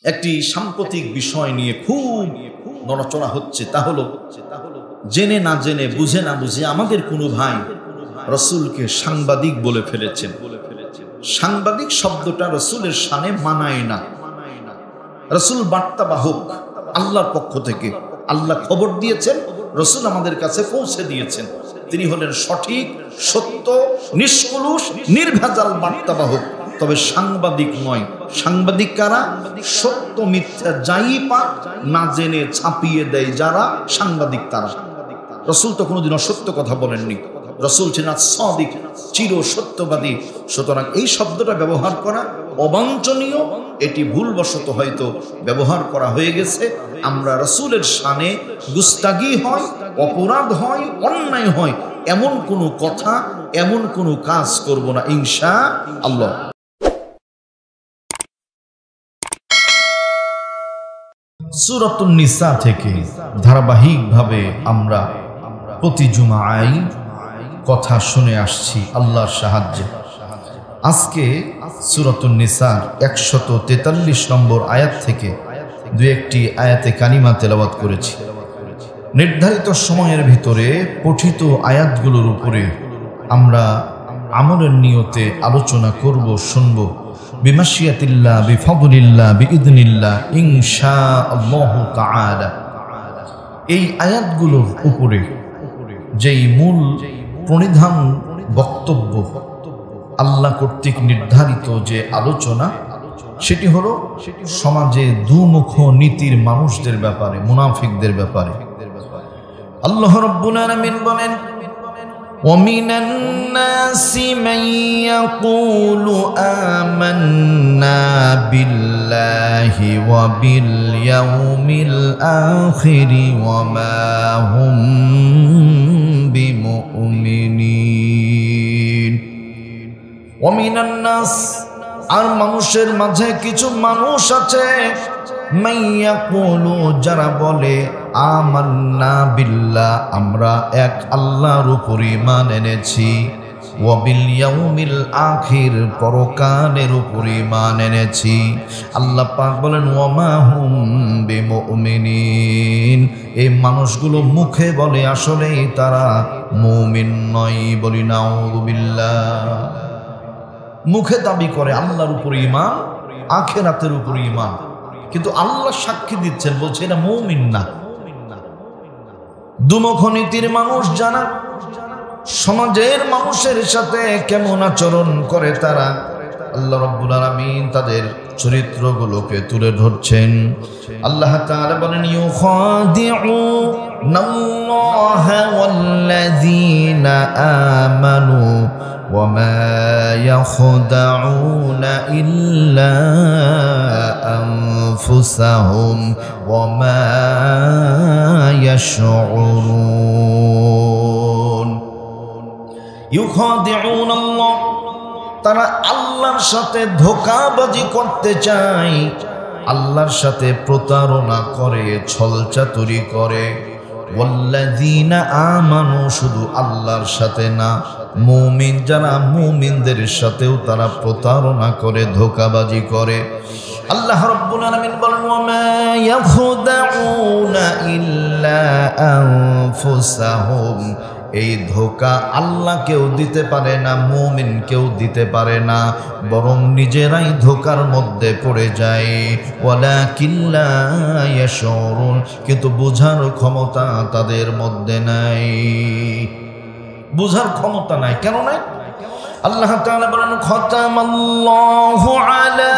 একটি সাম্প্রতিক বিষয় নিয়ে খুব নড়াচড়া হচ্ছে, তা হলো জেনে না জেনে, বুঝে না বুঝে আমাদের কোনো ভাই রসুলকে সাংবাদিক বলে ফেলেছেন। সাংবাদিক শব্দটা রসুলের শানে মানায় না। রসুল বার্তাবাহক, আল্লাহর পক্ষ থেকে আল্লাহ খবর দিয়েছেন, রসুল আমাদের কাছে পৌঁছে দিয়েছেন। তিনি হলেন সঠিক, সত্য, নিষ্কলুষ, নির্ভেজাল বার্তাবাহক। তবে সাংবাদিক নয়। সাংবাদিক কারা? সত্য মিথ্যা যাই পাক না জেনে ছাপিয়ে দেয় যারা, সাংবাদিক তারা। রসুল তো কোনোদিন অসত্য কথা বলেননি। রসুল ছিলেন সাদিক, চির সত্যবাদী। সুতরাং এই শব্দটা ব্যবহার করা অবাঞ্ছনীয়, এটি ভুলবশত হয়তো ব্যবহার করা হয়ে গেছে। আমরা রসুলের শানে গুস্তাগি হয়, অপরাধ হয়, অন্যায় হয়, এমন কোনো কথা, এমন কোনো কাজ করব না ইনশাআল্লাহ। সূরাতুন নিসা থেকে ধারাবাহিকভাবে আমরা প্রতি জুমায় কথা শুনে আসছি আল্লাহর সাহায্যে। আজকে সূরাতুন নিসার 143 নম্বর আয়াত থেকে দুই একটি আয়াতে কারিমা তেলাওয়াত করেছি। নির্ধারিত সময়ের ভিতরে পঠিত আয়াতগুলোর উপরে আমরা আমলের নিয়তে আলোচনা করব, শুনব। বিমাশিয়াতিল্লাহ, বিফাদলিল্লাহ, বিইذনিল্লাহ, ইনশাআল্লাহু তাআলা। এই আয়াতগুলোর উপরে যেই মূল প্রণিধান বক্তব্য, আল্লাহ কর্তৃক নির্ধারিত যে আলোচনা, সেটি হলো সমাজে দুমুখ নীতির মানুষদের ব্যাপারে, মুনাফিকদের ব্যাপারে। আল্লাহ রাব্বুল আলামিন বলেন, وَمِنَ النَّاسِ مَن يَقُولُ آمَنَّا بِاللَّهِ وَبِالْيَوْمِ الْآخِرِ وَمَا هُمْ بِمُؤْمِنِينَ। وَمِنَ النَّاسِ, আর মানুষের মাঝে কিছু মানুষ আছে, মান ইয়াকুলু, যারা বলে, আমান্না বিল্লাহ, আমরা এক আল্লাহর উপর ঈমান এনেছি, ওয়া বিল ইয়াউমিল আখির, পরকালের উপর ঈমান এনেছি। আল্লাহ পাক বলেন, ওয়া মা হুম বিমুমিনিন, এই মানুষগুলো মুখে বলে, আসলেই তারা মুমিন নয়। বলি নাউযু বিল্লাহ। মুখে দাবি করে আল্লাহর উপর ঈমান, আখিরাতের উপর ঈমান, কিন্তু আল্লাহ সাক্ষী দিচ্ছেন, বলছে এটা মুমিন না। দুমুখ নীতির মানুষ যারা, সমাজের মানুষের সাথে কেমন আচরণ করে তারা, আল্লাহ রাব্বুল আলামিন তাদের চরিত্রগুলোকে তুলে ধরছেন। আল্লাহ তাআলা বলেন, ইউখাদিউনাল্লাহা ওয়াল্লাযীনা আমানু ওয়ামা ইয়াখদাউনা ইল্লা আনফুসাহুম ওয়ামা ইয়াশউরুন। ইউখাদিউনাল্লাহ, তারা আল্লাহর সাথে ধোঁকাবাজি করতে চায়, আল্লাহর সাথে প্রতারণা করে, ছলচাতুরি করে। ওয়াল্লাযীনা আমানু, শুধু আল্লাহর সাথে না, মুমিন যারা, মুমিনদের সাথেও তারা প্রতারণা করে, ধোঁকাবাজি করে। আল্লাহ রাব্বুল আলামিন বলেন, ওয়ামা ইয়াখদাউনা ইল্লা আনফুসাহুম, এই ধোঁকা আল্লাহ কেউ দিতে পারে না, মুমিন কেউ দিতে পারে না, বরং নিজেরাই ধোঁকার মধ্যে পড়ে যায়। ওয়ালাকিল্লা ইয়াশউরুন, কিন্তু বোঝার ক্ষমতা তাদের মধ্যে নাই। বোঝার ক্ষমতা নাই। কেন নাই? আল্লাহ তাআলা বলেন, খাতামাল্লাহু আলা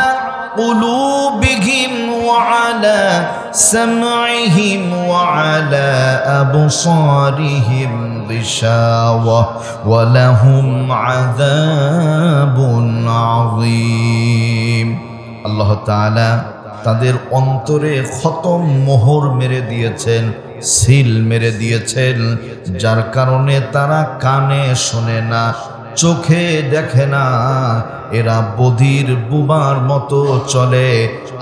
قلوبهم وعلى سمعهم وعلى أبصارهم غشاوة ولهم عذاب عظيم। আল্লাহ তাআলা তাদের অন্তরে খতম, মোহর মেরে দিয়েছেন, সিল মেরে দিয়েছেন, যার কারণে তারা কানে শোনে না, চোখে দেখে না, এরা বধির বুবার মতো চলে।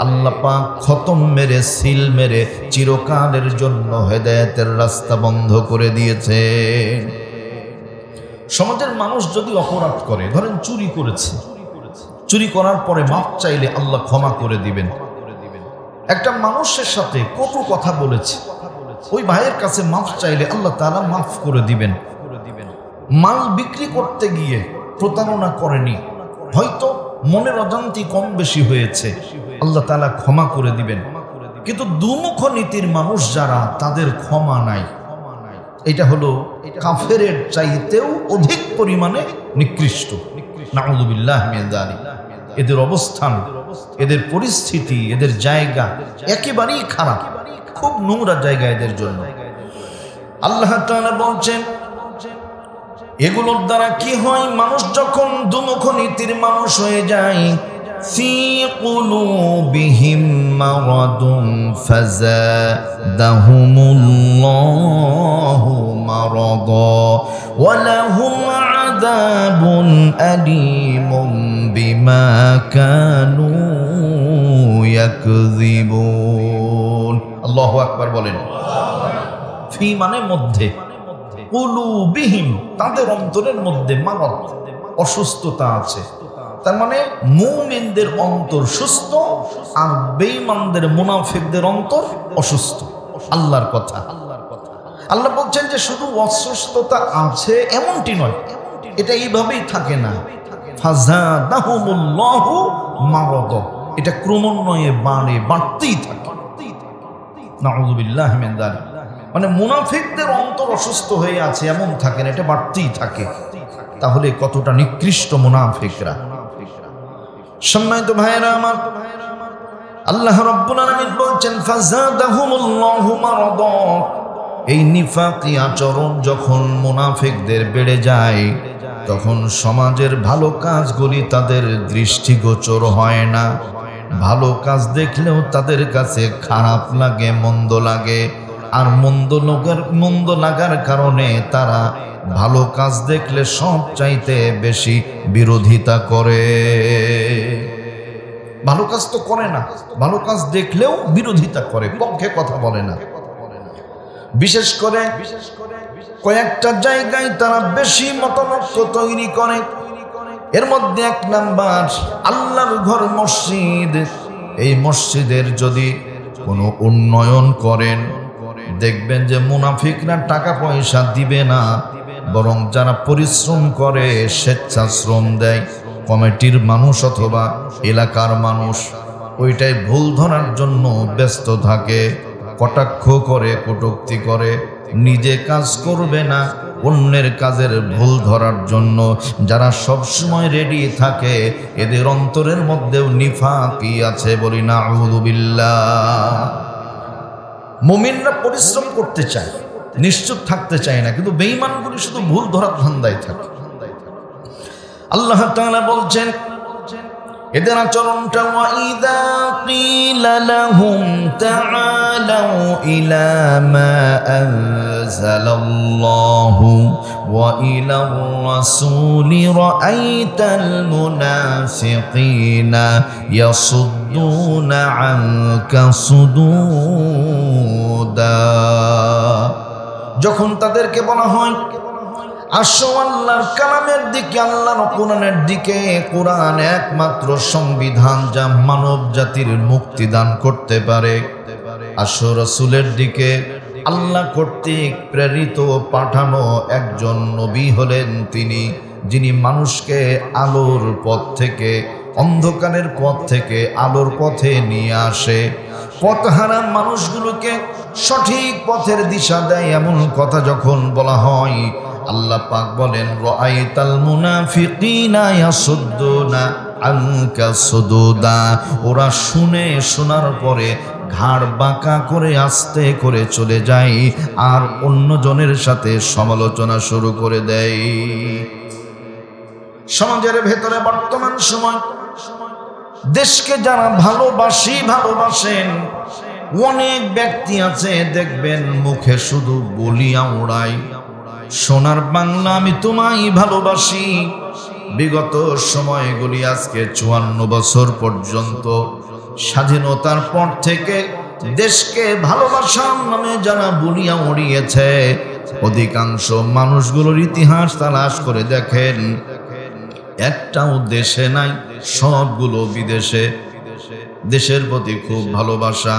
আল্লাহ পাক খতম মেরে, সিল মেরে চিরকালের জন্য হেদায়েতের রাস্তা বন্ধ করে দিয়েছে। সমাজের মানুষ যদি অপরাধ করে, ধরেন চুরি করেছে, চুরি করার পরে মাপ চাইলে আল্লাহ ক্ষমা করে দিবেন। একটা মানুষের সাথে কটু কথা বলেছে, ওই ভাইয়ের কাছে মাফ চাইলে আল্লাহ তাআলা মাফ করে দিবেন। মাল বিক্রি করতে গিয়ে প্রতারণা করেনি, হয়তো মনের অজান্তি কম বেশি হয়েছে, আল্লাহ তাআলা ক্ষমা করে দিবেন। কিন্তু দুমুখ নীতির মানুষ যারা, তাদের ক্ষমা নাই। এটা হলো কাফেরের চাইতেও অধিক পরিমাণে নিকৃষ্ট। নাউযুবিল্লাহ মিন যালিক। এদের অবস্থান, এদের পরিস্থিতি, এদের জায়গা একেবারেই খারাপ, খুব নোংরা জায়গা এদের জন্য। আল্লাহ তাআলা বলছেন এগুলোর দ্বারা কি হয়, মানুষ যখন দুমুখ নীতির মানুষ হয়ে যায়, ফি কুলুবিহিম মারাদুন ফাযাদাহুমুল্লাহু মারাদা ওয়া লাহুম আযাবুন আলীমুম বিমা কানু ইয়াকযিবুন। আল্লাহু আকবার বলেন। ফি মানে মধ্যে, কুলুবিহিম তাদের অন্তরের মধ্যে মারাদ, অসুস্থতা আছে। তার মানে মুমিনদের অন্তর সুস্থ আর বেঈমানদের মুনাফিকদের অন্তর অসুস্থ। আল্লাহর কথা। আল্লাহ বলছেন যে শুধু অসুস্থতা আছে এমনটি নয়, এটা এইভাবেই থাকে না। ফাযাদাহুমুল্লাহু মারাদ, এটা ক্রমান্বয়ে বাড়তেই থাকে। নাউযুবিল্লাহি মিন যালিক। মানে মুনাফিকদের অন্তর অসুস্থ হয়ে আছে এমন থাকে না, এটা বাড়তেই থাকে। তাহলে কতটা নিকৃষ্ট মুনাফিকরা। সম্মানিত ভাইয়েরা আমার, আল্লাহ রাব্বুল আলামিন বলছেন ফাযাদাহুমুল্লাহু মারাদা। এই নিফাকি আচরণ যখন মুনাফিকদের বেড়ে যায়, তখন সমাজের ভালো কাজগুলি তাদের দৃষ্টিগোচর হয় না। ভালো কাজ দেখলেও তাদের কাছে খারাপ লাগে, মন্দ লাগে। আর মন্দ লাগার কারণে তারা ভালো কাজ দেখলে সব চাইতে বেশি বিরোধিতা করে। ভালো কাজ তো করে না, ভালো কাজ দেখলেও বিরোধিতা করে, পক্ষে কথা বলে না। বিশেষ করে কয়েকটা জায়গায় তারা বেশি মতানৈক্য তৈরি করে। এর মধ্যে এক নাম্বার আল্লাহর ঘর মসজিদ। এই মসজিদের যদি কোনো উন্নয়ন করেন, দেখবেন যে মুনাফিকরা টাকা পয়সা দিবে না, বরং যারা পরিশ্রম করে, স্বেচ্ছাশ্রম দেয়, কমিটির মানুষ অথবা এলাকার মানুষ, ওইটাই ভুল ধরার জন্য ব্যস্ত থাকে, কটাক্ষ করে, কটূক্তি করে, নিজে কাজ করবে না, অন্যের কাজের ভুল ধরার জন্য যারা সবসময় রেডি থাকে, এদের অন্তরের মধ্যেও নিফাকি আছে, বলি নাউযুবিল্লাহ। মুমিনরা পরিশ্রম করতে চায়, নিশ্চুপ থাকতে চায় না, কিন্তু বেঈমানগুলি শুধু ভুল ধরার ধান্দায় থাকে। আল্লাহ তাআলা বলছেন এদের আচরণটা, ওয়াইদা কিলা লাহুম তাআলাউ ইলা মা আনজালাল্লাহু ওয়া ইলার রাসূলি রাআইতাল মুনাফিকিনা ইয়াসুদ্দুনা আনকা সুদুদা। যখন তাদেরকে বলা হয় আসো আল্লাহর কালামের দিকে, আল্লাহর কোরআনের দিকে, কোরআন একমাত্র সংবিধান যা মানব জাতির মুক্তি দান করতে পারে, আসো রাসূলের দিকে। আল্লাহ কর্তৃক প্রেরিত পাঠানো একজন নবী হলেন তিনি, যিনি মানুষকে আলোর পথ থেকে, অন্ধকারের পথ থেকে আলোর পথে নিয়ে আসে। পথহারা মানুষগুলোকে সঠিক পথের দিশা দেয়। এমন কথা যখন বলা হয়, আল্লাহ পাক বলেন রাআইতাল মুনাফিকিনা ইয়াসুদ্দুনা আনকা সুদুদা। ওরা শোনার পরে ঘাড় বাঁকা করে আস্তে করে চলে যায় আর অন্যজনের সাথে সমালোচনা শুরু করে দেয়। সমাজের ভেতরে বর্তমান সময় দেশকে যারা ভালোবাসেন, অনেক ব্যক্তি আছে দেখবেন মুখে শুধু বলিয়া উড়ায়, সোনার বাংলা আমি তোমায় ভালোবাসি। বিগত সময়গুলি আজকে 54 বছর পর্যন্ত, স্বাধীনতার পর থেকে দেশকে ভালোবাসার নামে যারা বলিয়া উড়িয়েছে, অধিকাংশ মানুষগুলোর ইতিহাস তালাশ করে দেখেন, একটাও দেশে নাই, সবগুলো বিদেশে। দেশের প্রতি খুব ভালোবাসা,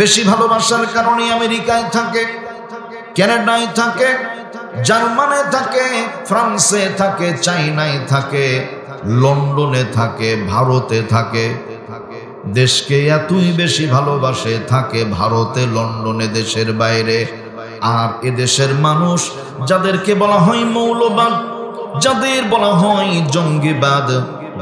বেশি ভালোবাসার কারণে আমেরিকায় থাকে, কানাডায় থাকে, জার্মানে থাকে, ফ্রান্সে থাকে, চাইনায় থাকে, লন্ডনে থাকে, ভারতে থাকে। দেশকে এতই বেশি ভালোবাসে, থাকে ভারতে, লন্ডনে, দেশের বাইরে। আর এদেশের মানুষ যাদেরকে বলা হয় মৌলবাদ, যাদের বলা হয় জঙ্গিবাদ,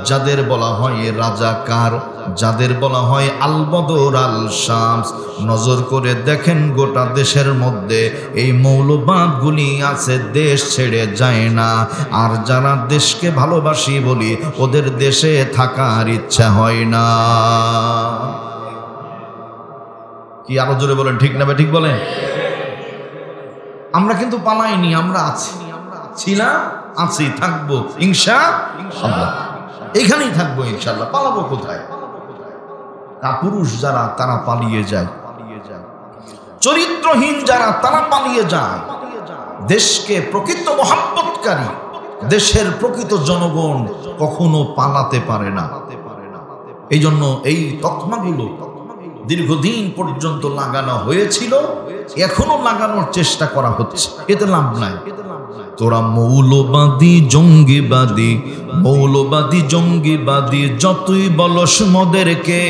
যাদের বলা হয় রাজাকার, যাদের বলা হয় আল বদর আল শামস, নজর করে দেখেন গোটা দেশের মধ্যে এই মৌলবাদগুলি আছে, দেশ ছেড়ে যায় না। আর যারা দেশকে ভালোবাসি বলি, ওদের দেশে থাকার ইচ্ছা হয় না। কি আরো জোরে বলেন, ঠিক না? ঠিক বলেন। আমরা কিন্তু পালাইনি, আমরা আছি, ছিলাম, আছি, থাকবো ইনশাআল্লাহ, এখানেই থাকবো ইনশাআল্লাহ। পালাবো কোথায়? কাপুরুষ যারা তারা পালিয়ে যায়, চরিত্রহীন যারা তারা পালিয়ে যায়। দেশকে প্রকৃত মহব্বতকারী, দেশের প্রকৃত জনগণ কখনো পালাতে পারে না। এই জন্য এই তকমাগুলো দীর্ঘদিন পর্যন্ত লাগানো হয়েছিল, এখনো লাগানোর চেষ্টা করা হচ্ছে, এতে লাভ নাই। তোরা মৌলবাদী জঙ্গিবাদী, মৌলবাদী জঙ্গিবাদী যতই বলস মোদেরকে,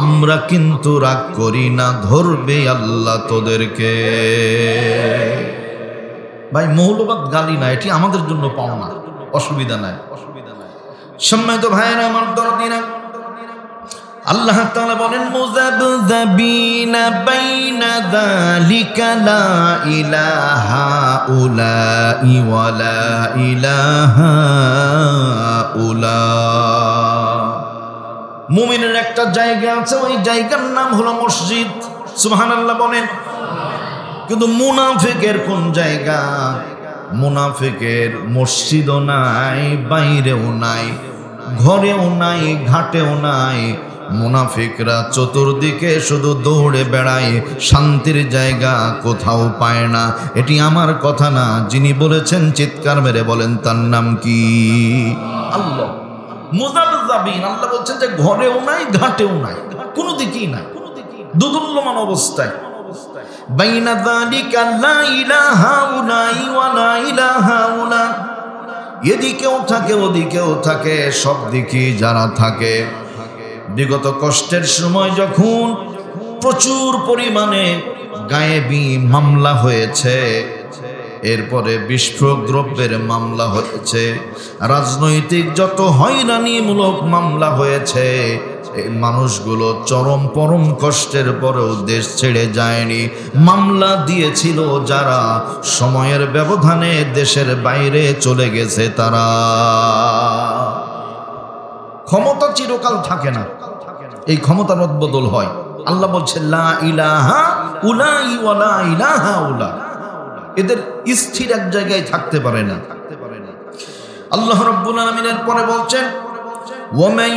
আমরা কিন্তু রাগ করি না, ধরবে আল্লাহ তোদেরকে। ভাই মৌলবাদ গালি না, এটি আমাদের জন্য পাওনা, অসুবিধা নাই। সম্মানিত ভাইয়েরা আমার দরদিরা, আল্লাহ তাআলা বলেন মুযাবযাবিনা বাইনা যালিকা লা ইলাহা উলাই ওয়া লা ইলাহা উলা। মুমিনের একটা জায়গা আছে, ওই জায়গার নাম হলো মসজিদ। সুবহানাল্লাহ বলেন। কিন্তু মুনাফিকের কোন জায়গা? মুনাফিকের মসজিদও নাই, বাইরেও নাই, ঘরেও নাই, ঘাটেও নাই। মুনাফিকরা চতুর্দিকে শুধু দৌড়ে বেড়ায়, শান্তির জায়গা কোথাও পায় না। এটি আমার কথা না, যিনি বলেছেন চিৎকার মেরে বলেন, তার নাম কি? আল্লাহ। মুযাবযাবিন, আল্লাহ বলছেন যে ঘরেও নাই, ঘাটেও নাই, কোনো দিকেই নাই, দুদুল্যমান অবস্থায়। বাইনা যালিকা লা ইলাহা উলাই ওয়া লা ইলাহা উলা, এদিকেও থাকে, ওদিকেও থাকে, সব দিকে যারা থাকে। বিগত কষ্টের সময় যখন প্রচুর পরিমাণে গায়েবী মামলা হয়েছে, এরপরে বিস্ফোরক দ্রব্যের মামলা হয়েছে, রাজনৈতিক যত হয়রানিমূলক মামলা হয়েছে, এই মানুষগুলো চরম পরম কষ্টের পরেও দেশ ছেড়ে যায়নি। মামলা দিয়েছিল যারা, সময়ের ব্যবধানে দেশের বাইরে চলে গেছে তারা। ক্ষমতা চিরকাল থাকে না, এই ক্ষমতা রদবদল হয়। আল্লাহ বলছেন লা ইলাহা উলাই ওয়া লা ইলাহা উলা, এদের স্থির এক জায়গায় থাকতে পারে না। আল্লাহ রাব্বুল আলামিনের পরে বলছেন وَمَن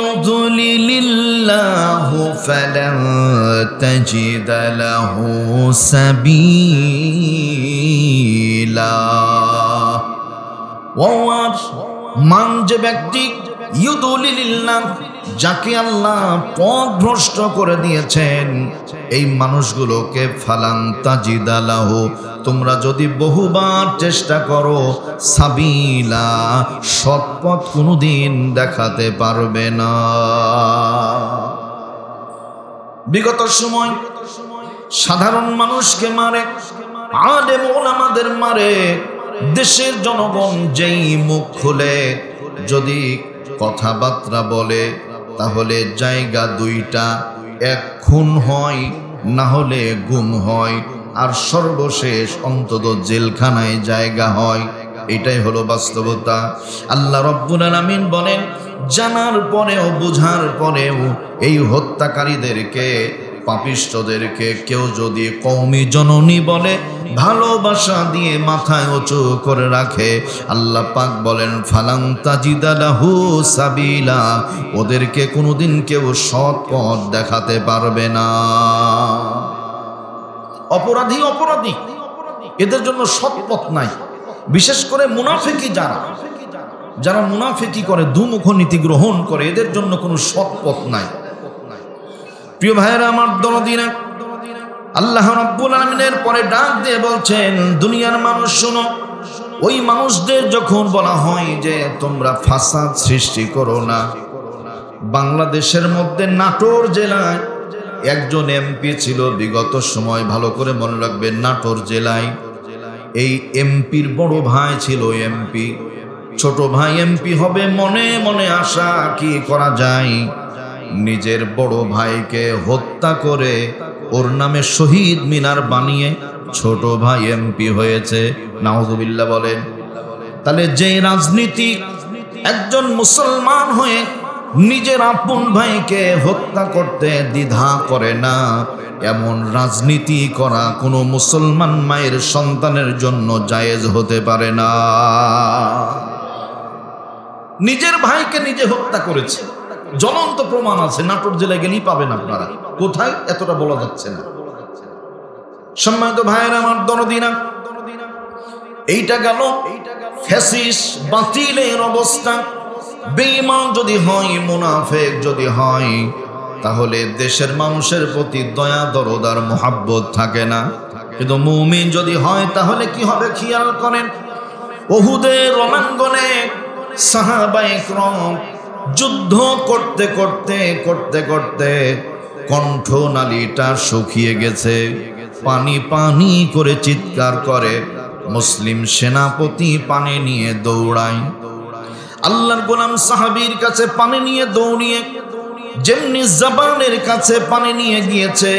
يُضْلِلِ اللَّهُ فَلَن تَجِدَ لَهُ سَبِيلًا। মান যে ব্যক্তি ইউদুলিল্লাহ, যাকে আল্লাহ পথ ভ্রষ্ট করে দিয়েছেন, এই মানুষগুলোকে ফালান তাজিদা লাহু, তোমরা যদি বহুবার চেষ্টা করো, সাবিলা, সৎপথ কোনোদিন দেখাতে পারবে না। বিগত সময় সাধারণ মানুষকে মারে, আলেম ওলামাদের মারে, দেশের জনগণ যেই মুখ খুলে যদি কথাবার্তা বলে, তাহলে জায়গা দুইটা, এক খুন হয়, না হলে গুম হয়, আর সর্বশেষ অন্তত জেলখানায় জায়গা হয়। এটাই হলো বাস্তবতা। আল্লাহ রাব্বুল আলামিন বলেন, জানার পরেও বুঝার পরেও এই হত্যাকারীদেরকে, পাপিষ্ঠদেরকে কেউ যদি কওমি জননী বলে, ভালোবাসা দিয়ে মাথায় উঁচু করে রাখে, আল্লাহ পাক বলেন ফালান তাজিদা লাহু সাবিলা, ওদেরকে কোনোদিন কেউ সৎ পথ দেখাতে পারবে না। অপরাধী অপরাধী, এদের জন্য সৎ পথ নাই। বিশেষ করে মুনাফিকি যারা মুনাফিকি করে, দুমুখ নীতি গ্রহণ করে, এদের জন্য কোনো সৎ পথ নাই। প্রিয় ভাইয়েরা আমার দরদিনা, আল্লাহ রাব্বুল আলামিনের পরে ডাক দিয়ে বলছেন, দুনিয়ার মানুষ শোনো, ওই মানুষদের যখন বলা হয় যে তোমরা ফাসাদ সৃষ্টি করো না, বাংলাদেশের মধ্যে নাটোর জেলায় একজন এমপি ছিল বিগত সময়, ভালো করে মনে রাখবেন, নাটোর জেলায় এই এমপির বড় ভাই ছিল এমপি, ছোট ভাই এমপি হবে, মনে মনে আশা, কি করা যায়, নিজের বড় ভাইকে হত্যা করে ওর নামে শহীদ মিনার বানিয়ে ছোট ভাই এমপি হয়েছে। নাউজুবিল্লাহ বলেন। তাহলে যে রাজনীতি একজন মুসলমান হয়ে নিজের আপন ভাইকে হত্যা করতে দ্বিধা করে না, এমন রাজনীতি করা কোনো মুসলমান মায়ের সন্তানের জন্য জায়েজ হতে পারে না। নিজের ভাইকে নিজে হত্যা করেছে, জ্বলন্ত প্রমাণ আছে, নাটোর জেলায় গেলেই পাবেন আপনারা। কোথায় এতটা বলা যাচ্ছে না। সম্মানিত ভাইয়েরা আমার দরদিনা, এইটা গেল ফ্যাসিস্ট বাতিলের অবস্থা। বেঈমান যদি হয়, মুনাফিক যদি হয়, তাহলে দেশের মানুষের প্রতি দয়া দরদ আর মোহাব্বত থাকে না। কিন্তু মুমিন যদি হয় তাহলে কি হবে খেয়াল করেন। উহুদের রণাঙ্গনে সাহাবায়ে কেরাম যুদ্ধ করতে করতে করতে করতে কণ্ঠনালীটা শুকিয়ে গেছে, পানি পানি করে চিৎকার করে। মুসলিম সেনাপতি পানি নিয়ে দৌড়ায়। আল্লাহর গোলাম সাহাবীর কাছে পানি নিয়ে দৌড়িয়ে যেমনি জবানের কাছে পানি নিয়ে গিয়েছে,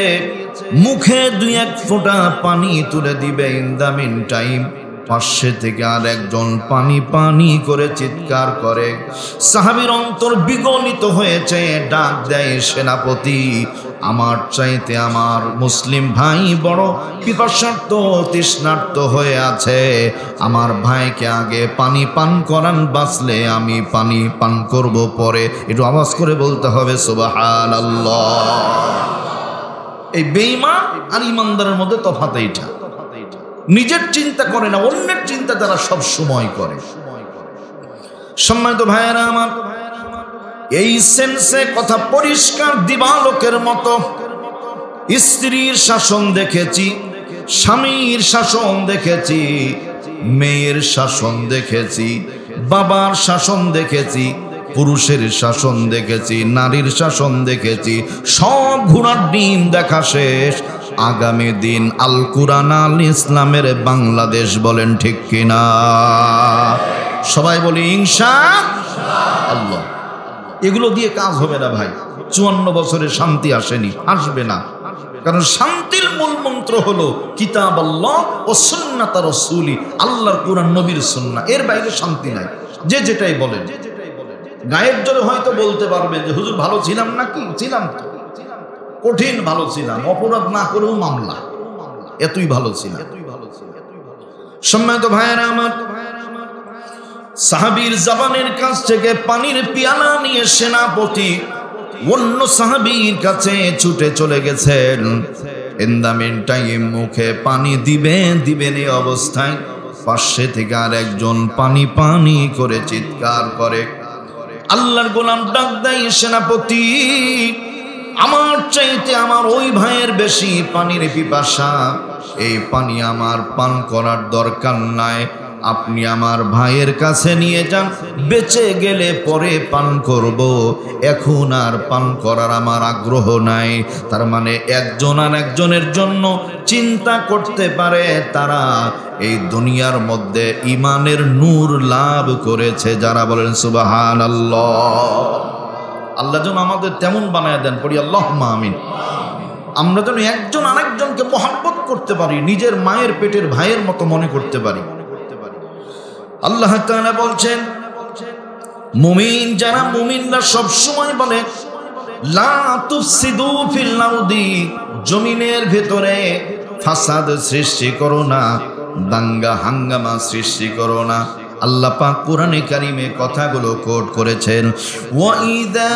মুখে দুই এক ফোঁটা পানি তুলে দিবে, ইন দ্য মিন টাইম পাশে থেকে আর একজন পানি পানি করে চিৎকার করে। সাহাবীর অন্তর বিগলিত হয়েছে, ডাক দেয়, সেনাপতি, আমার চাইতে আমার মুসলিম ভাই বড় পিপাসার্ত তৃষ্ণার্ত হয়ে আছে, আমার ভাইকে আগে পানি পান করান, বাঁচলে আমি পানি পান করব পরে। একটু আওয়াজ করে বলতে হবে সুবহানাল্লাহ। এই বেঈমান আর ইমানদারের মধ্যে তফাৎ এইটা, নিজের চিন্তা করে না, অন্যের চিন্তা তারা সব সময় করে। সম্মানিত ভাইয়েরা আমার, এই সেন্সে কথা পরিষ্কার দিবালোকের মতো। স্ত্রীর শাসন দেখেছি, স্বামীর শাসন দেখেছি, মেয়ের শাসন দেখেছি, বাবার শাসন দেখেছি, পুরুষের শাসন দেখেছি, নারীর শাসন দেখেছি, সব ঘোড়ার ডিম দেখা শেষ। আগামী দিন আল কুরআন আল ইসলামের বাংলাদেশ, বলেন ঠিক কিনা? সবাই বলি ইনশাআল্লাহ। এগুলো দিয়ে কাজ হবে না ভাই। 54 বছরে শান্তি আসেনি, আসবে না। কারণ শান্তির মূল মন্ত্র হলো কিতাব আল্লাহ ও সুন্নাত রাসূলি, আল্লাহর কুরআন, নবীর সুন্নাহ। এর বাইরে শান্তি নাই। যে যেটাই বলেন, গায়ের জোরে হয়তো বলতে পারবে যে হুজুর ভালো ছিলাম নাকি, ছিলাম তো, কঠিন ভালো ছিলাম, অপরাধ না করেও মামলা, এতই ভালো ছিলাম। সম্মানিত ভাইয়েরা আমার, সাহাবীর জবানের কাছ থেকে পানির পিয়ালা নিয়ে সেনাপতি অন্য সাহাবীর কাছে ছুটে চলে গেছেন। ইন দ্য মিন টাইম মুখে পানি দিবেন এই অবস্থায় পাশে থেকে আর একজন পানি পানি করে চিৎকার করে। আল্লাহর গোলাম ডাক দেয়, সেনাপতি, আমার চাইতে আমার ওই ভাইয়ের বেশি পানির পিপাসা, এই পানি আমার পান করার দরকার নাই, আপনি আমার ভাইয়ের কাছে নিয়ে যান, বেঁচে গেলে পরে পান করব, এখন আর পান করার আমার আগ্রহ নাই। তার মানে একজন আর একজনের জন্য চিন্তা করতে পারে, তারা এই দুনিয়ার মধ্যে ইমানের নূর লাভ করেছে যারা, বলেন সুবহানাল্লাহ। আল্লাহ যেন আমাদের তেমন বানায় দেন, পড়ি আল্লাহুম্মা আমিন। আমরা যেন একজন আরেকজনকে মহব্বত করতে পারি, নিজের মায়ের পেটের ভাইয়ের মতো মনে করতে পারি। আল্লাহ তাআলা বলছেন, মুমিন যারা, মুমিনরা সব সময় বলে লা তুফসিদু ফিল আরদি, জমিনের ভিতরে ফাসাদ সৃষ্টি করো না, দাঙ্গা হাঙ্গামা সৃষ্টি করো না। আল্লাহ পাক কোরআনে কারিমে কথাগুলো কোট করেছেন, ওয়া ইযা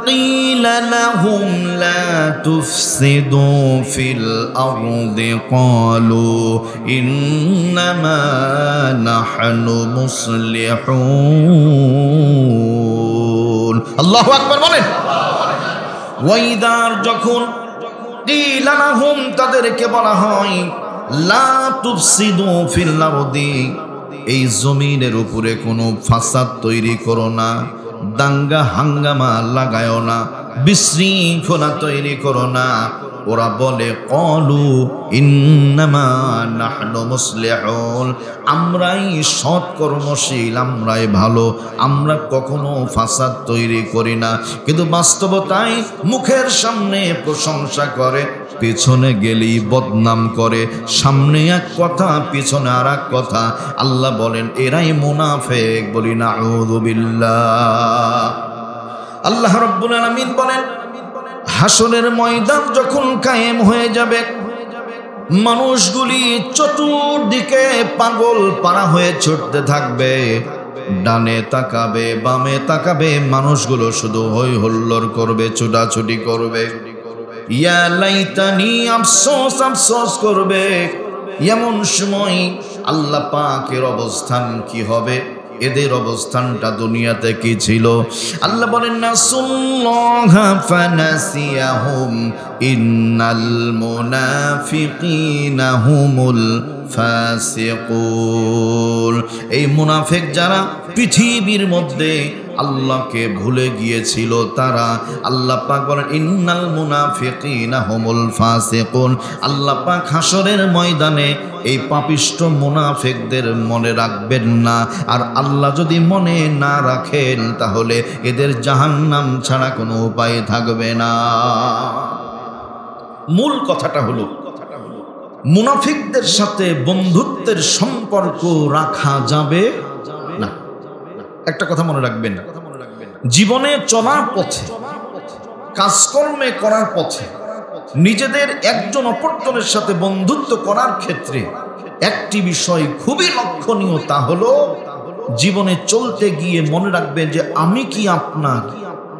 ক্বিলা লাহুম লা তুফসিদু ফিল আরদি ক্বালু ইন্নামা নাহনু মুসলিহুন। আল্লাহু আকবার বলেন। ওয়াইদার যখন কিলা লাহুম তাদেরকে বলা হয় লা তুফসিদু ফিল আরদি, এই জমিনের উপরে কোনো ফাসাদ তৈরি করো না, দাঙ্গা হাঙ্গামা লাগায়ও না, বিশৃঙ্খলা তৈরি করো না। ওরা বলে ক্বালু ইন্নামা নাহনু মুসলিহুন, আমরাই সৎ কর্মশীল, আমরাই ভালো, আমরা কখনো ফাসাদ তৈরি করি না। কিন্তু বাস্তবতায় মুখের সামনে প্রশংসা করে, পেছনে গেলেই বদনাম করে, সামনে এক কথা পেছনে আর এক কথা। আল্লাহ বলেন এরাই মুনাফিক। বলি নাউযু বিল্লাহ। আল্লাহ রাব্বুল আলামিন বলেন হাসরের ময়দান যখন কায়েম হয়ে যাবে, মানুষগুলি চতুর্দিকে পাগল পারা হয়ে ছুটতে থাকবে, ডানে তাকাবে বামে তাকাবে, মানুষগুলো শুধু হই হুল্লোড় করবে, ছোটাছুটি করবে, ইয়া লাইতানি আফসোস আফসোস করবে। এমন সময় আল্লাহ পাকের অবস্থান কি হবে? এদের অবস্থানটা দুনিয়াতে কি ছিল? আল্লাহ বলেন নাসুল্লাহা ফানাসিয়াহুম ইন্নাল মুনাফিকিনা হুমুল ফাসিকুন। এই মুনাফিক যারা পৃথিবীর মধ্যে আল্লাহকে ভুলে গিয়েছিল তারা, আল্লাহ পাক বলেন ইন্নাল মুনাফিকিনা হুমুল ফাসিকুন। আল্লাহ পাক হাসরের ময়দানে এই পাপিষ্ট মুনাফিকদের মনে রাখবেন না। আর আল্লাহ যদি মনে না রাখেন তাহলে এদের জাহান্নাম ছাড়া কোনো উপায় থাকবে না। মূল কথাটা হলো মুনাফিকদের সাথে বন্ধুত্বের সম্পর্ক রাখা যাবে না। একটা কথা মনে রাখবেন, জীবনে চলার পথে, কাজকর্মে করার পথে, নিজেদের একজন অপরজনের সাথে বন্ধুত্ব করার ক্ষেত্রে একটি বিষয় খুবই লক্ষণীয়, তা হলো জীবনে চলতে গিয়ে মনে রাখবেন যে আমি কি আপনার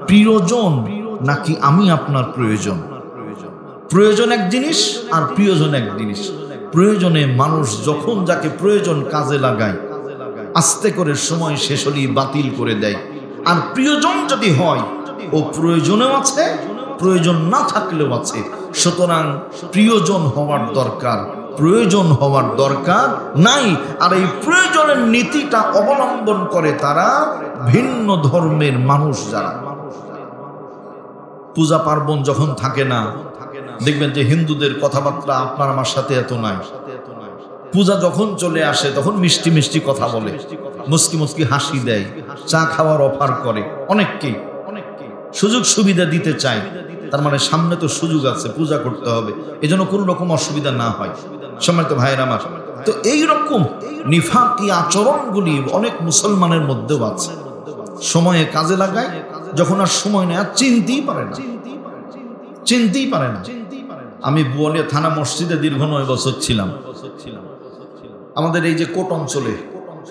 প্রিয়জন নাকি আমি আপনার প্রয়োজন। প্রয়োজন এক জিনিস আর প্রিয়জন এক জিনিস। প্রয়োজনে মানুষ যখন যাকে প্রয়োজন কাজে লাগায়, আস্তে করে সময় শেষ হলেই বাতিল করে দেয়। আর প্রিয়জন যদি হয় ও প্রয়োজনেও আছে, প্রয়োজন না থাকলেও আছে। সুতরাং প্রিয়জন হওয়ার দরকার, প্রয়োজন হওয়ার দরকার নাই। আর এই প্রয়োজনের নীতিটা অবলম্বন করে তারা ভিন্ন ধর্মের মানুষ যারা। পূজা পার্বণ যখন থাকে না, দেখবেন যে হিন্দুদের কথাবার্তা আপনার আমার সাথে এত নাই। পূজা যখন চলে আসে তখন মিষ্টি মিষ্টি কথা বলে, মুস্কি মুস্কি হাসি দেয়, চা খাওয়ার অফার করে, অনেককেই সুযোগ সুবিধা দিতে চায়। তার মানে সামনে তো সুযোগ আছে, পূজা করতে হবে, এজন্য কোনো রকম অসুবিধা না হয়। সম্মানিত ভাইয়েরা আমার, তো এইরকম নিফাকি আচরণগুলি অনেক মুসলমানের মধ্যেও আছে। সময়ে কাজে লাগায়, যখন আর সময় নেই আর চিনতেই পারে না, চিনতেই পারে না। আমি বোয়ালিয়া থানা মসজিদে দীর্ঘ 9 বছর ছিলাম। আমাদের এই যে কোট অঞ্চলে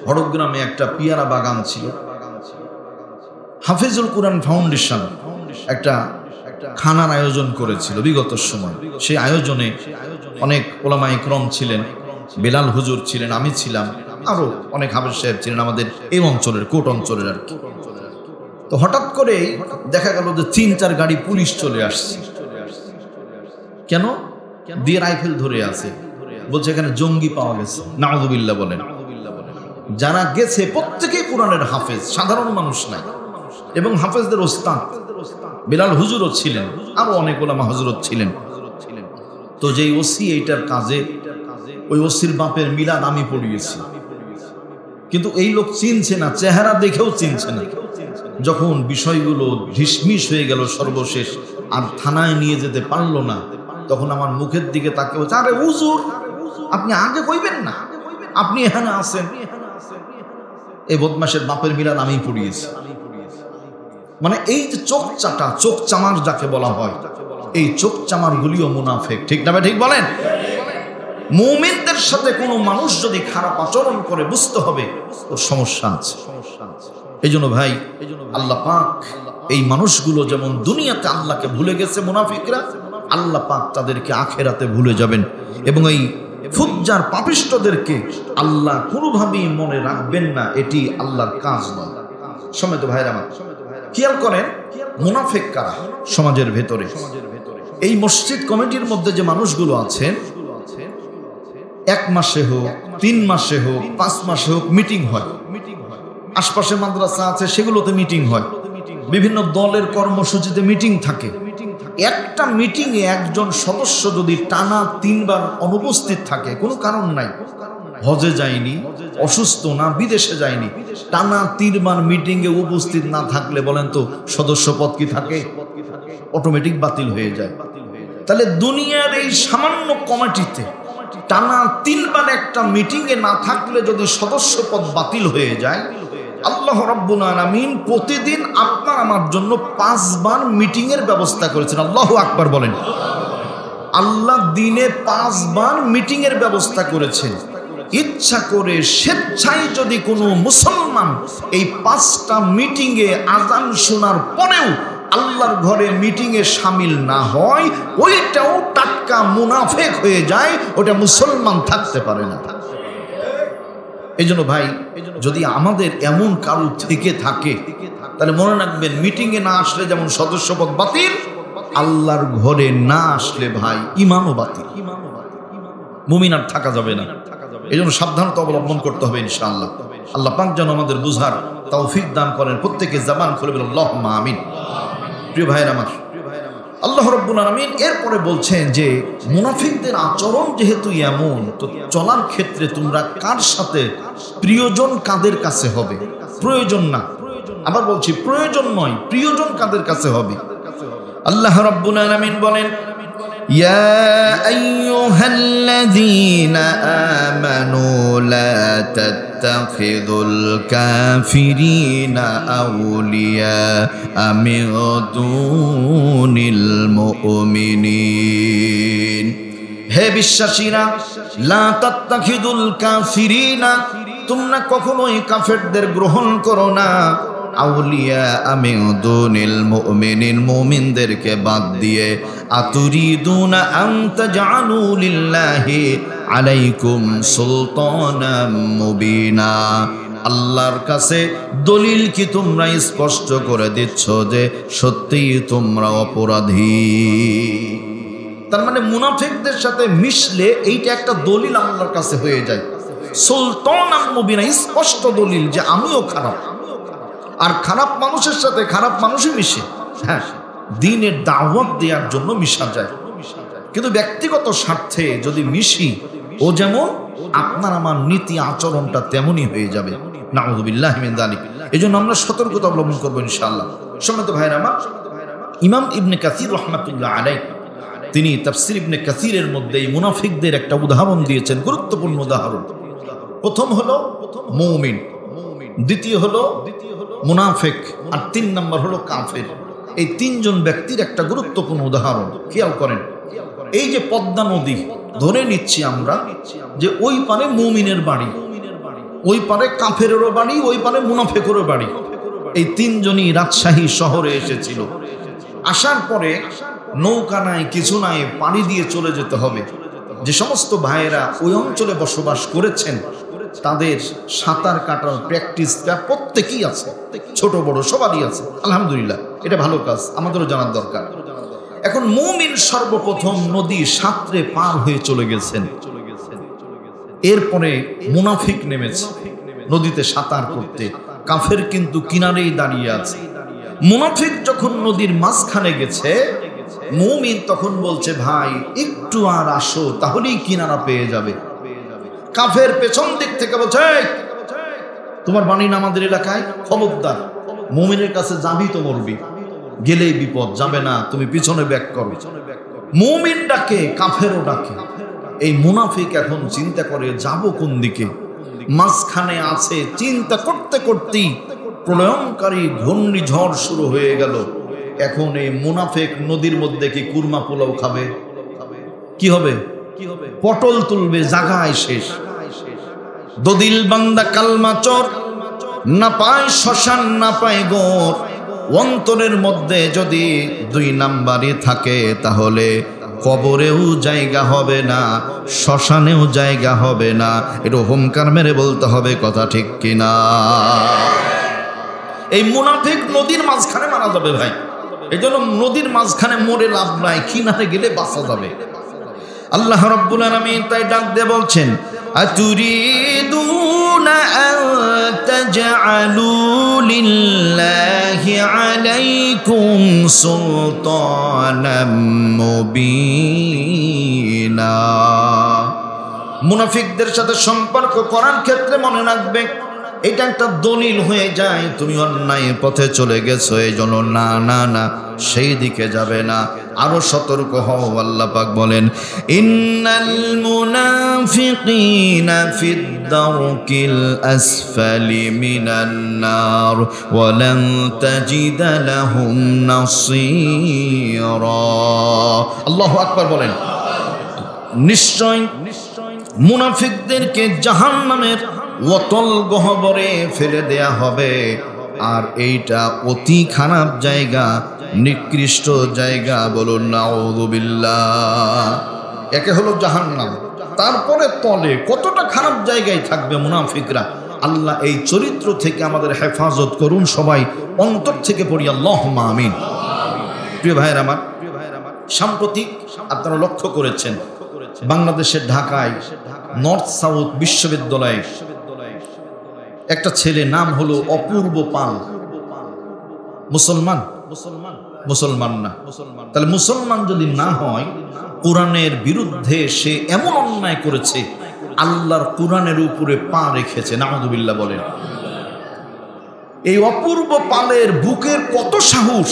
হড়গ্রামে একটা পিয়ারা বাগান ছিল। হাফিজুল কুরআন ফাউন্ডেশন একটা খানার আয়োজন করেছিল বিগত সময়। সেই আয়োজনে অনেক ওলামা ইকরাম ছিলেন, বেলাল হুজুর ছিলেন, আমি ছিলাম, আরো অনেক হাফেজ সাহেব ছিলেন আমাদের এই অঞ্চলের, কোট অঞ্চলের আর কি। তো হঠাৎ করে দেখা গেল যে 3-4 গাড়ি পুলিশ চলে আসছে। কেন? দিয়ে রাইফেল ধরে আছে, বলছে এখানে জঙ্গি পাওয়া গেছে। নাউযুবিল্লাহ বলেন। যারা গেছে প্রত্যেকেই কোরআনের হাফেজ, সাধারণ মানুষ নাই। এবং হাফেজদের ওস্তাদ বেলাল হুজুরও ছিলেন, আরো অনেক ওলামা হযরত ছিলেন। তো যেই ওসি এইটার কাজে, ওই ওসির বাপের মিলাদ আমি পড়িয়েছি, কিন্তু এই লোক চিনছে না, চেহারা দেখেও চিনছে না। যখন বিষয়গুলো ঢিসমিস হয়ে গেল সর্বশেষ, আর থানায় নিয়ে যেতে পারলো না, তখন আমার মুখের দিকে তাকে বলছে, আরে হুজুর আপনি আগে কইবেন না, আপনি এখানে আছেন। এই বদমাশের বাপের মিলাদ আমি পড়িয়েছি। মানে এই যে চোখ চাটা, চোখ চামার যাকে বলা হয়, এই চোখ চামার গুলিও মুনাফিক। ঠিক না ভাই? ঠিক বলেন। মুমিনদের সাথে কোনো মানুষ যদি খারাপ আচরণ করে বুঝতে হবে ওর সমস্যা আছে। এই জন্য ভাই, আল্লাহ পাক এই মানুষগুলো যেমন দুনিয়াতে আল্লাহকে ভুলে গেছে মুনাফিকরা, আল্লাহ পাক তাদেরকে আখেরাতে ভুলে যাবেন। এবং এই ফুজ্জার পাপিষ্টদেরকে আল্লাহ কোনোভাবেই মনে রাখবেন না, এটি আল্লাহর কাজ নয়। সম্মানিত ভাইরা আমার, খেয়াল করেন, মুনাফিক কারা সমাজের ভেতরে? এই মসজিদ কমিটির মধ্যে যে মানুষগুলো আছেন, 1 মাসে হোক, 3 মাসে হোক, 5 মাসে হোক মিটিং হয়। আশপাশে মাদ্রাসা আছে, সেগুলোতে মিটিং হয়। বিভিন্ন দলের কর্মসূচিতে মিটিং থাকে। একটা মিটিংয়ে একজন সদস্য যদি টানা 3 বার অনুপস্থিত থাকে, কোনো কারণ নাই, হজে যায়নি, অসুস্থ না, বিদেশে যায়নি, টানা 3 বার মিটিংয়ে উপস্থিত না থাকলে বলেন তো সদস্য পদ কি থাকে? অটোমেটিক বাতিল হয়ে যায়। তাহলে দুনিয়ার এই সামান্য কমিটিতে টানা 3 বার একটা মিটিংয়ে না থাকলে যদি সদস্য পদ বাতিল হয়ে যায়, আল্লাহ রাব্বুল আলামিন প্রতিদিন আপনার আমার জন্য 5 বার মিটিং এর ব্যবস্থা করেছেন। আল্লাহু আকবার বলেন। আল্লাহ দিনে 5 বার মিটিং এর ব্যবস্থা করেছেন। ইচ্ছা করে স্বেচ্ছায় যদি কোনো মুসলমান এই 5টা মিটিংয়ে আযান শোনার পরেও আল্লাহর ঘরে মিটিংয়ে শামিল না হয়, ওইটাও টাটকা মুনাফিক হয়ে যায়, ওটা মুসলমান থাকতে পারে না। এই জন্য ভাই, যদি আমাদের এমন কারো থেকে থাকে তাহলে মনে রাখবেন, মিটিংয়ে না আসলে যেমন সদস্যপদ বাতিল, আল্লাহর ঘরে না আসলে ভাই ঈমানও বাতিল, মুমিন আর থাকা যাবে না। এই জন্য সাবধানতা অবলম্বন করতে হবে ইনশাআল্লাহ। আল্লাহ পাক যেন আমাদের বুঝার তৌফিক দান করেন। প্রত্যেকে জবান খুলে বলেন আল্লাহুম্মা আমিন। প্রিয় ভাইরা আমার, আল্লাহ রাব্বুল আলামিন এরপরে বলছেন যে মুনাফিকদের আচরণ যেহেতু এমন, তো চলার ক্ষেত্রে তোমরা কার সাথে, প্রিয়জন কাদের কাছে হবে? প্রয়োজন না, আবার বলছি প্রয়োজন নয়, প্রিয়জন কাদের কাছে হবে? আল্লাহ রাব্বুল আলামিন বলেন, ইয়া আইয়ুহাল্লাযীনা আমানু লা তাত্তাখিযুল কাফিরিনা আউলিয়া মিন দুনিল মুমিনিন। হে বিশ্বাসীরা, লা তাত্তাখিযুল কাফিরিনা, তোমরা কখনোই কাফেরদের গ্রহণ করো না, আউলিয়া মিন দুনিল মুমিনিন, মুমিনদেরকে বাদ দিয়ে, আতুরিদুনা আন তাজআলু লিল্লাহি আলাইকুম সুলতানাম মুবিনা, আল্লাহর কাছে দলিল কি তোমরা স্পষ্ট করে দিচ্ছ যে সত্যিই তোমরা অপরাধী? তার মানে মুনাফিকদের সাথে মিশলে এইটা একটা দলিল আল্লাহর কাছে হয়ে যায়, সুলতানাম মুবিনা, স্পষ্ট দলিল যে আমিও খারাপ। আর খারাপ মানুষের সাথে খারাপ মানুষই মিশে, হ্যাঁ, দ্বীনের দাওয়াত দেওয়ার জন্য মিশা যায়, কিন্তু ব্যক্তিগত স্বার্থে যদি মিশি, ও যেমন আপনার আমার নীতি আচরণটা তেমনই হয়ে যাবে। নাউযুবিল্লাহি মিন যালিক। এজন্য আমরা সতর্কতা অবলম্বন করবো ইনশাআল্লাহ। সম্মানিত ভাইরা আমার, ইমাম ইবনে কাসির রাহমাতুল্লাহ আলাইহি তিনি তাফসীর ইবনে কাসিরের মধ্যে এই মুনাফিকদের একটা উদাহরণ দিয়েছেন, গুরুত্বপূর্ণ উদাহরণ। প্রথম হলো মুমিন, দ্বিতীয় হলো মুনাফিক, আর 3 নম্বর হলো কাফের। এই 3 জন ব্যক্তির একটা গুরুত্বপূর্ণ উদাহরণ খেয়াল করেন। এই যে পদ্মা নদী, ধরে নিচ্ছি আমরা যে ওই পারে মুমিনের বাড়ি, ওই পারে কাফেরেরও বাড়ি, ওই পারে মুনাফিকেরও বাড়ি। এই 3 জনই রাজশাহী শহরে এসেছিল। আসার পরে নৌকা নাই, কিছু নাই, পানি দিয়ে চলে যেতে হবে। যে সমস্ত ভাইয়েরা ওই অঞ্চলে বসবাস করেছেন, তাদের সাঁতার কাটার প্র্যাকটিসটা প্রত্যেকেই আছে, ছোট বড় সবারই আছে। আলহামদুলিল্লাহ, এটা ভালো কাজ, আমাদেরও জানার দরকার। এখন মুমিন সর্বপ্রথম নদী সাঁতরে পার হয়ে চলে গেছেন। এরপরে মুনাফিক নেমেছে নদীতে সাঁতার করতে, কাফের কিন্তু কিনারেই দাঁড়িয়ে আছে। মুনাফিক যখন নদীর মাঝখানে গেছে, মুমিন তখন বলছে, ভাই একটু আর আসো, তাহলেই কিনারা পেয়ে যাবে। কাফের পেছন দিক থেকে বলছে, তোমার বাণী না আমাদের এলাকায়, খবরদার, মুমিনের কাছে যাবি তো মরবি, গেলেই বিপদ, যাবে না, তুমি পিছনে ব্যাক করো। মুমিন ডাকে, কাফেরও ডাকে। এই মুনাফিক এখন চিন্তা করে যাব কোন দিকে, মাঝখানে আছে। চিন্তা করতে করতেই প্রলয়ঙ্কারী ঘূর্ণিঝড় শুরু হয়ে গেল। এখন এই মুনাফিক নদীর মধ্যে কি কুরমা পোলাও খাবে? কি হবে? পটল তুলবে, জাগায় শেষ। দদিল বান্দা কালমা চোর, না পায় শ্মশান না পায় গোর। অন্তরের মধ্যে যদি 2 নাম্বারই থাকে, তাহলে কবরেও জায়গা হবে না, শ্মশানেও জায়গা হবে না। এটা হুঙ্কার মেরে বলতে হবে, কথা ঠিক কিনা? এই মুনাফিক নদীর মাঝখানে মারা যাবে ভাই। এজন্য নদীর মাঝখানে মরে লাভ নাই, কিনারে গেলে বাঁচা যাবে। আল্লাহ রাব্বুল আলামিন তাই ডাক দিয়ে বলছেন, আতুরিদুনা আন তাজআলু লিল্লাহি আলাইকুম সুলতানাম মুবিনা। মুনাফিকদের সাথে সম্পর্ক করার ক্ষেত্রে মনে রাখবে, এটা একটা দলিল হয়ে যায় তুমি অন্যায় পথে চলে গেছো, এই জন্য না না না সেই দিকে যাবে না, আরো সতর্ক হও। আল্লাহ পাক বলেন, ইন্নাল মুনাফিকিনা ফিদ দারকিল আসফালি মিনান নার ওয়া লান তাজিদা লাহুম নাসীরা। আল্লাহু আকবার বলেন, নিশ্চয় মুনাফিকদেরকে জাহান্নামের অতল গহ্বরে ফেলে দেয়া হবে, আর এইটা অতি খারাপ জায়গা, নিকৃষ্ট জায়গা। বলুন নাউযুবিল্লাহ। একে হলো জাহান্নাম, তারপরে তলে কতটা খারাপ জায়গায় থাকবে মুনাফিকরা। আল্লাহ এই চরিত্র থেকে আমাদের হেফাজত করুন। সবাই অন্তর থেকে পড়ি আল্লাহুম্মা আমিন। প্রিয় ভাইয়ের আমার, সাম্প্রতিক আপনারা লক্ষ্য করেছেন বাংলাদেশের ঢাকায় নর্থ সাউথ বিশ্ববিদ্যালয়ে একটা ছেলে, নাম হলো অপূর্ব পাল। মুসলমান? মুসলমান না। তাহলে মুসলমান যদি না হয়, কোরআনের বিরুদ্ধে সে এমন অন্যায় করেছে, আল্লাহর কোরআনের উপরে পা রেখেছে। নাউযুবিল্লাহ বলেন। এই অপূর্ব পালের বুকের কত সাহস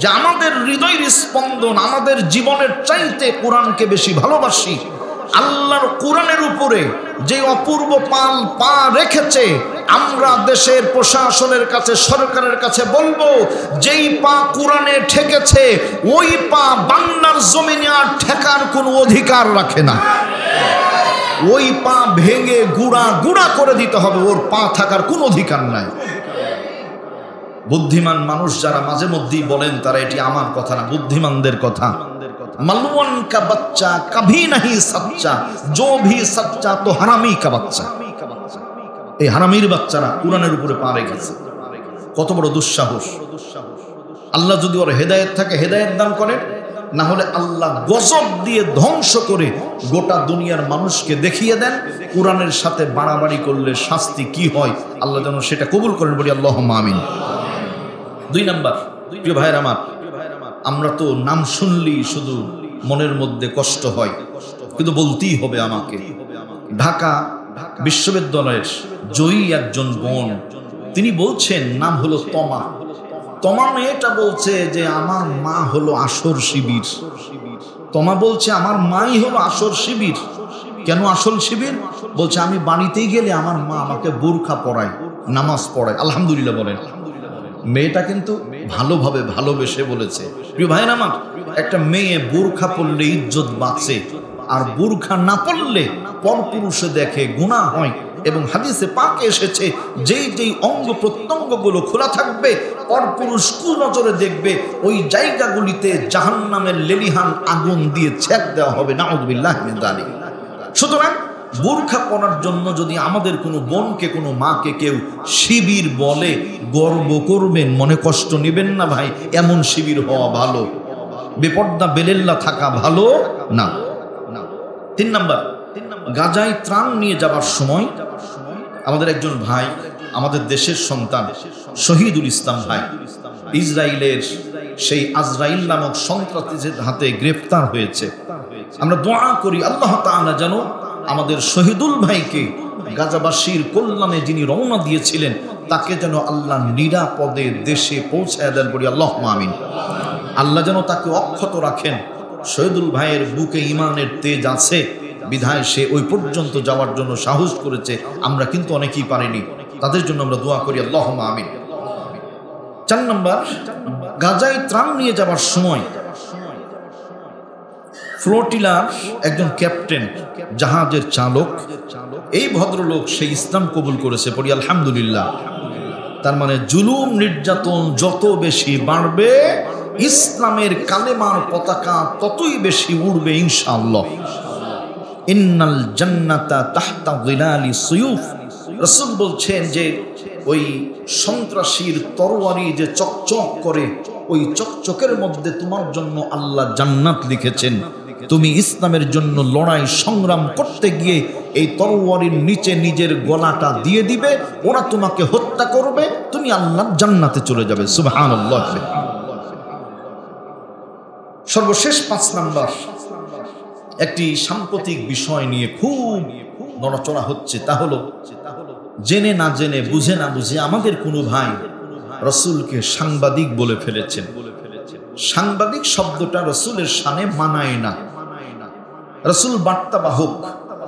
যে আমাদের হৃদয়ের স্পন্দন, আমাদের জীবনের চাইতে কোরআনকে বেশি ভালোবাসি। আল্লাহর কোরআনের উপরে যে অপূর্ব পাল পা রেখেছে, আমরা দেশের প্রশাসনের কাছে, সরকারের কাছে বলবো, যেই পা কোরআনে ঠেকেছে ওই পা বাংলার জমিনে আর ঠেকার কোনো অধিকার রাখে না। ওই পা ভেঙে গুড়া গুড়া করে দিতে হবে, ওর পা থাকার কোনো অধিকার নাই। বুদ্ধিমান মানুষ যারা মাঝে মধ্যেই বলেন, তারা এটি আমার কথা না, বুদ্ধিমানদের কথা। মালওয়ান কা বাচ্চা কভি নাহি সচ্চা, जो भी सच्चा तो হারামি কা বাচ্চা। এই হারামির বাচ্চারা কোরআনের উপরে পা রেখেছে। কত বড় দুঃসাহস! আল্লাহ যদি ওর হেদায়েত থাকে হেদায়েত দান করেন, না হলে আল্লাহ গজব দিয়ে ধ্বংস করে গোটা দুনিয়ার মানুষকে দেখিয়ে দেন কোরআনের সাথে বাড়াবাড়ি করলে শাস্তি কি হয়। আল্লাহ যেন সেটা কবুল করেন, বলি আল্লাহুম্মা আমিন। 2 নাম্বার, প্রিয় ভাইয়ের আমার, আমরা তো নাম শুনলেই শুধু মনের মধ্যে কষ্ট হয়, কিন্তু বলতেই হবে আমাকে। ঢাকা বিশ্ববিদ্যালয়ের জয়ী একজন বোন, তিনি বলছেন, নাম হলো তমা। তমা মেয়েটা বলছে যে আমার মা হলো আসর শিবির। তমা বলছে আমার মাই হলো আসর শিবির। কেন আসল শিবির? বলছে আমি বাড়িতেই গেলে আমার মা আমাকে বোরখা পরায়, নামাজ পড়ায়। আলহামদুলিল্লাহ বলেন। মেয়েটা কিন্তু ভালোভাবে ভালোবেসে বলেছে। প্রিয় ভাইয়ের আমার, একটা মেয়ে বোরখা পরলে ইজ্জত বাঁচে, আর বোরখা না পরলে পরপুরুষে দেখে গুনাহ হয়। এবং হাদিসে পাকে এসেছে, যেই যেই অঙ্গ প্রত্যঙ্গগুলো খোলা থাকবে পরপুরুষ কুনজরে দেখবে, ওই জায়গাগুলিতে জাহান্নামের লেলিহান আগুন দিয়ে ছেদ দেওয়া হবে। নাউযুবিল্লাহি মিন যালিক। সুতরাং বোরখা পরার জন্য যদি আমাদের কোনো বোনকে, কোনো মাকে কেউ শিবির বলে, গর্ব করবেন, মনে কষ্ট নেবেন না ভাই। এমন শিবির হওয়া ভালো, বেপর্দা বেলেল্লা থাকা ভালো না। 3 নাম্বার, গাজায় ত্রাণ নিয়ে যাবার সময় আমাদের একজন ভাই, আমাদের দেশের সন্তান শহীদুল ইসলাম ভাই, ইসরায়েলের সেই আজরাইল নামক সন্ত্রাসীদের হাতে গ্রেফতার হয়েছে। আমরা দোয়া করি আল্লাহ তাআলা যেন আমাদের শহীদুল ভাইকে, গাজাবাসীর কল্যাণে যিনি রওনা দিয়েছিলেন, তাকে যেন আল্লাহ নিরাপদে দেশে পৌঁছায় দেন, বলি আল্লাহুম্মা আমিন। আল্লাহ যেন তাকে অক্ষত রাখেন। শহীদুল ভাইয়ের বুকে ঈমানের তেজ আছে বিধায় সে ওই পর্যন্ত যাওয়ার জন্য সাহস করেছে। আমরা কিন্তু অনেকেই পারিনি, তাদের জন্য আমরা দোয়া করি আল্লাহুম্মা আমিন। 4 নাম্বার, গাজায় ত্রাণ নিয়ে যাবার সময় ফ্লোটিলার একজন ক্যাপ্টেন, জাহাজের চালক, এই ভদ্রলোক সেই ইসলাম কবুল করেছে, পড়ি আলহামদুলিল্লাহ। তার মানে জুলুম নির্যাতন যত বেশি বাড়বে, ইসলামের কালেমার পতাকা ততই বেশি উড়বে ইনশাআল্লাহ। ইন্নাল জান্নাতা তাহতা যিলালি সুয়ুফ। রাসূল বলছেন যে ওই সন্ত্রাসীর তরবারি যে চকচক করে, ওই চকচকের মধ্যে তোমার জন্য আল্লাহ জান্নাত লিখেছেন। তুমি ইসলামের জন্য লড়াই সংগ্রাম করতে গিয়ে এই তরবারির নিচে নিজের গলাটা দিয়ে দিবে, ওরা তোমাকে হত্যা করবে, তুমি আল্লাহর জান্নাতে চলে যাবে। সুবহানাল্লাহ। সর্বশেষ 5 নাম্বার একটি সাম্প্রতিক বিষয় নিয়ে খুব নড়াচড়া হচ্ছে, তা হলো জেনে না জেনে বুঝে না বুঝে আমাদের কোনো ভাই রাসূলকে সাংবাদিক বলে ফেলেছেন। সাংবাদিক শব্দটা রাসূলের শানে মানায় না। রাসূল বার্তাবাহক,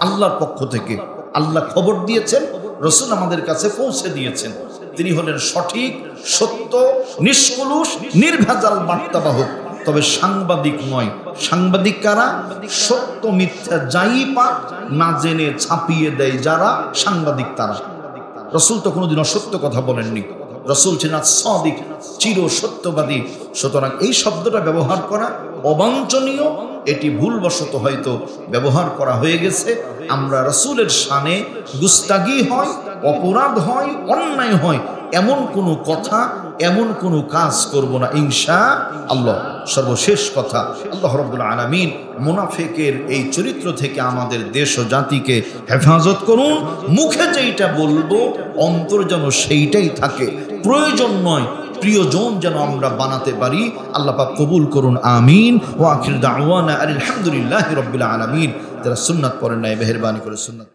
আল্লাহর পক্ষ থেকে আল্লাহ খবর দিয়েছেন, রাসূল আমাদের কাছে পৌঁছে দিয়েছেন। তিনি হলেন সঠিক, সত্য, নিষ্কলুষ, নির্ভেজাল বার্তাবাহক। তবে সাংবাদিক নয়। সাংবাদিক কারা? সত্য মিথ্যা যাই পাক না জেনে ছাপিয়ে দেয় যারা, সাংবাদিক তারা। রাসূল তো কোনোদিন অসত্য কথা বলেননি। রাসূল ছিলেন সাদিক, চির সত্যবাদী। সুতরাং এই শব্দটা ব্যবহার করা অবাঞ্ছনীয়, এটি ভুলবশত হয়তো ব্যবহার করা হয়ে গেছে। আমরা রাসূলের শানে গুস্তাগি হয়, অপরাধ হয়, অন্যায় হয়, এমন কোনো কথা, এমন কোনো কাজ করব না ইনশাআল্লাহ। সর্বশেষ কথা, আল্লাহ রাব্বুল আলামিন মুনাফিকের এই চরিত্র থেকে আমাদের দেশ ও জাতিকে হেফাজত করুন। মুখে যেইটা বলবো অন্তর যেন সেইটাই থাকে, প্রয়োজন নয় প্রিয়জন যেন আমরা বানাতে পারি। আল্লাহ পাক কবুল করুন, আমিন। ওয়া আখির দাওয়ানা আলহামদুলিল্লাহি রাব্বিল আলামিন। যারা সুন্নাত পড়েন নাই মেহেরবানি করে সুন্নাত